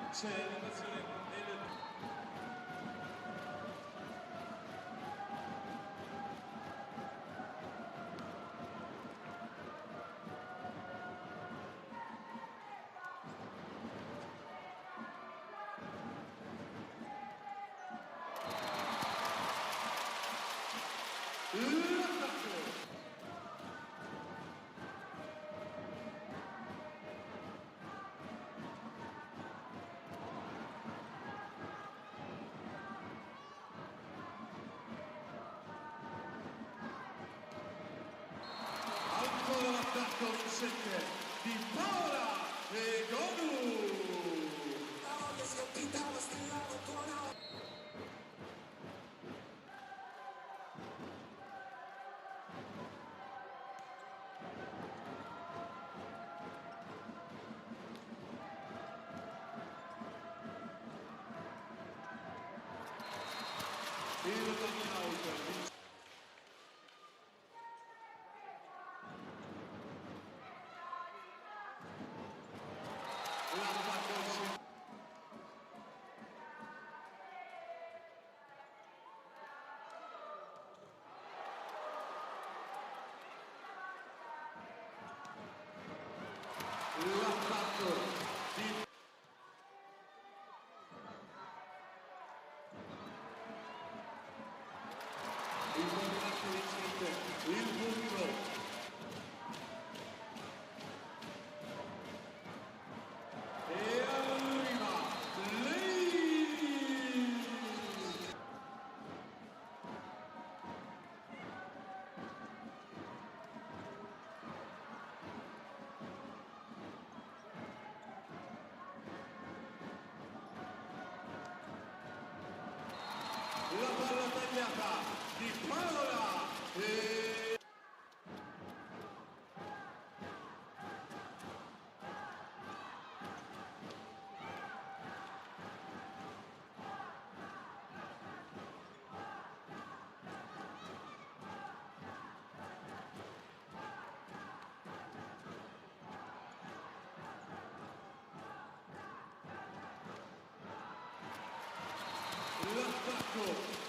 C'è l'inazione del ancora l'attacco vincente di Paola Egonu. Il knockout. L'attacco di il combinato vincente, il pubblico. E arriva lei! La palla tagliata di Paola e l'attacco.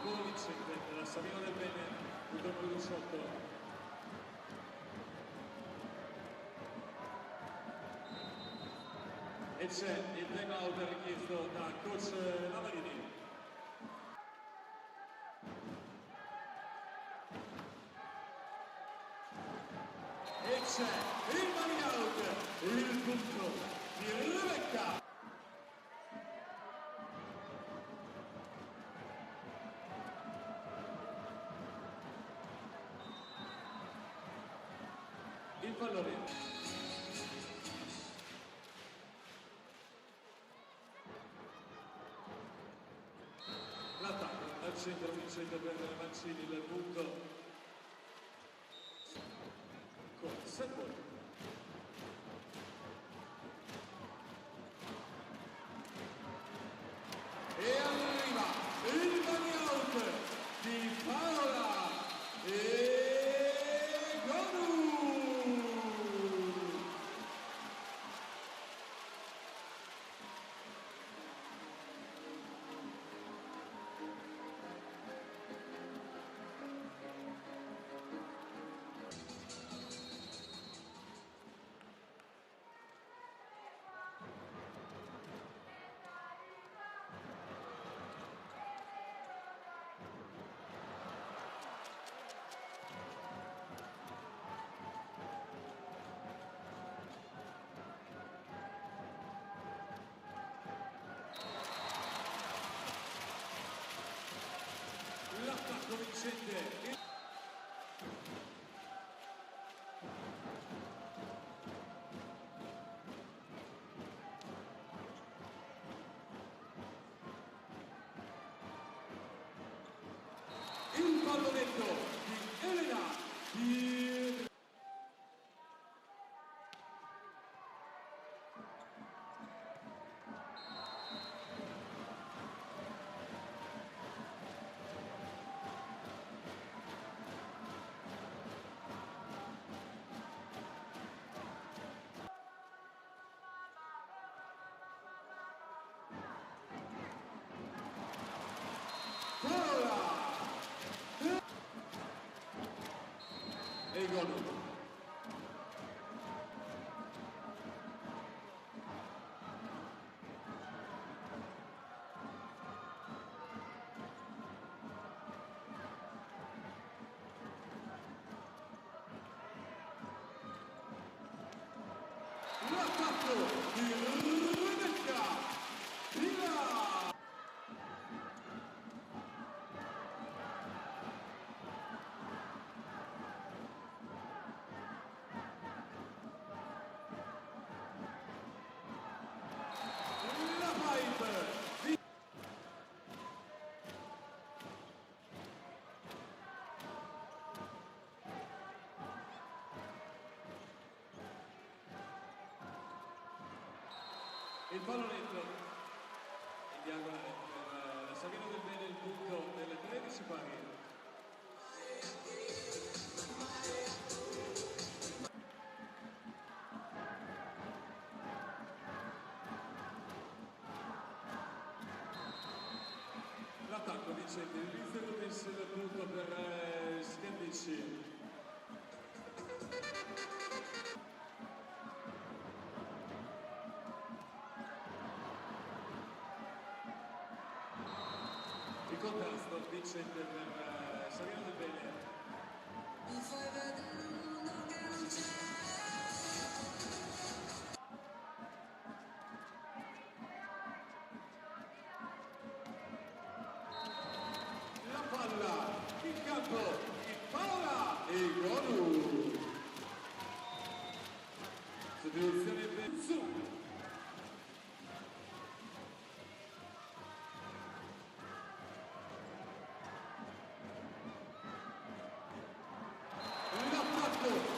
Gol vincente della Savino del Bene, il numero 18. E c'è il time out richiesto da coach Lavarini. E c'è il money out, il punto di Rebecca. Il pallone. L'attacco al centro vincente per Mancini, il punto con Setbol. E arriva il money out di Paola Egonu. vincente. Il pallonetto di Elena di... E il gol. L'attacco di Rebecca Villa. Il pallonetto in diagonale per la Savino del Bene, il punto delle 13 pari. L'attacco vincente, il l'inizio del punto per Scandici. Il contrasto vincente per Savino del Bene. La palla in campo, il Paola e il gol. Sostituzione Benzù.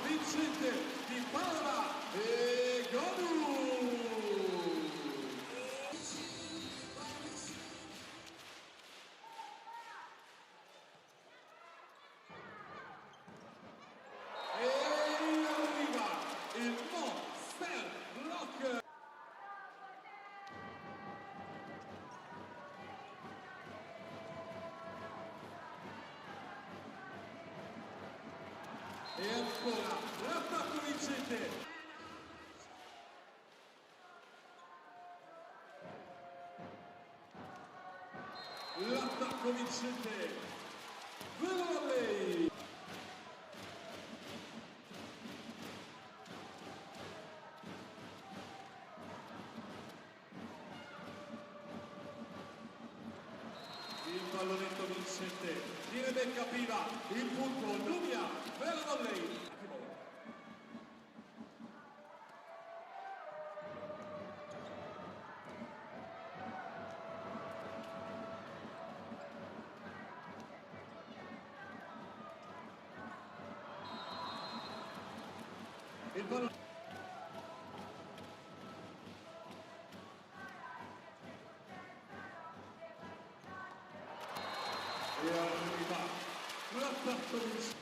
Vincente di Paola e Golu! E arriva il Monster Block! E ancora l'attacco vincente. L'attacco vincente. Volley. Il pallonetto vincente di Rebecca Piva, il punto Nubia per la volley. Il pallone. E arriva l'attacco vincente.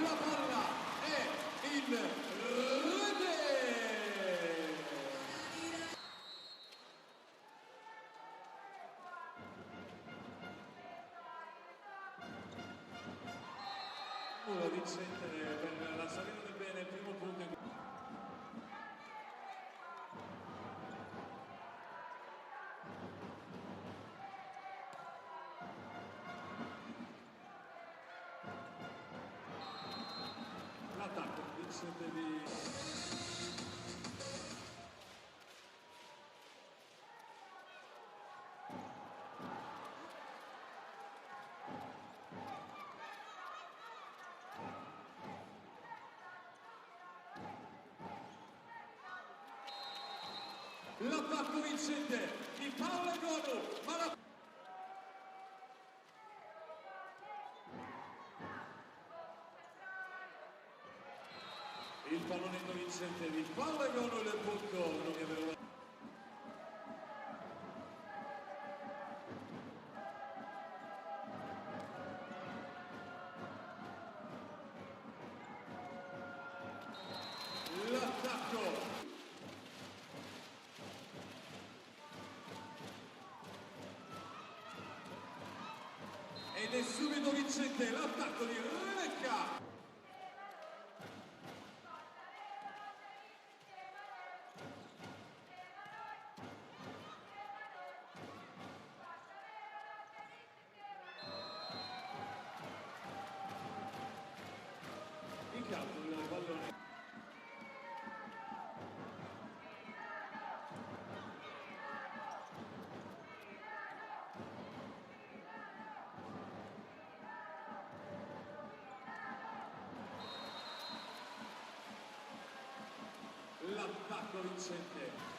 La palla è in rete! Una vincente per la Savino del Bene, il primo punto. L'attacco vincente di... l'attacco vincente di Paolo Egonu, ma la... il pallonetto vincente di Paolo Egonu del punto, non mi avevo... l'attacco ed è subito vincente l'attacco di Rebecca. In campo il pallone. L'attacco vincente.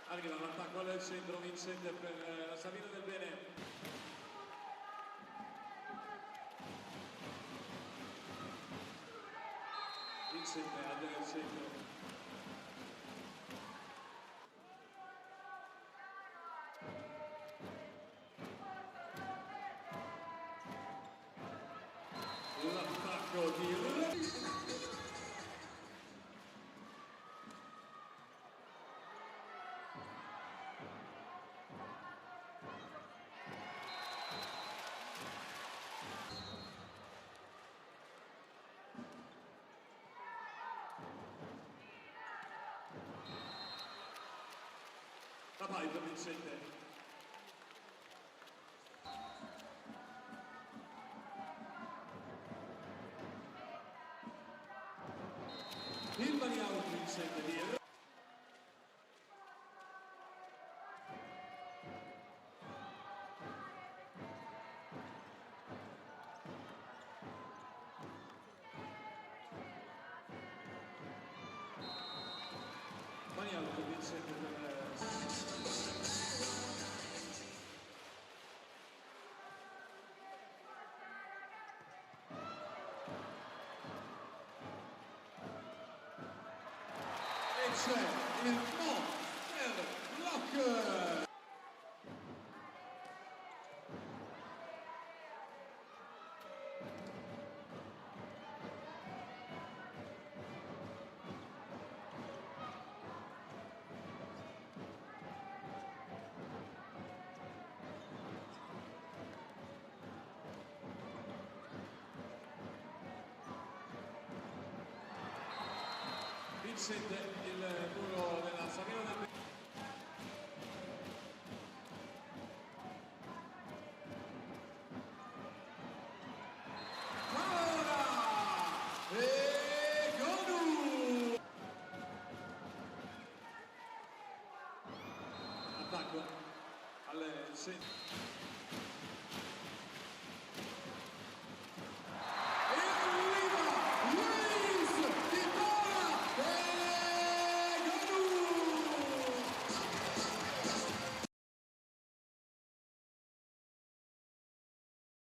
Arriva l'attacco al centro vincente per la Savino del Bene. Vincente al centro. L'attacco di la pipe vincente. Il money out vincente di money out vincente per c'è il Monster Block. Vincente il muro della Savino del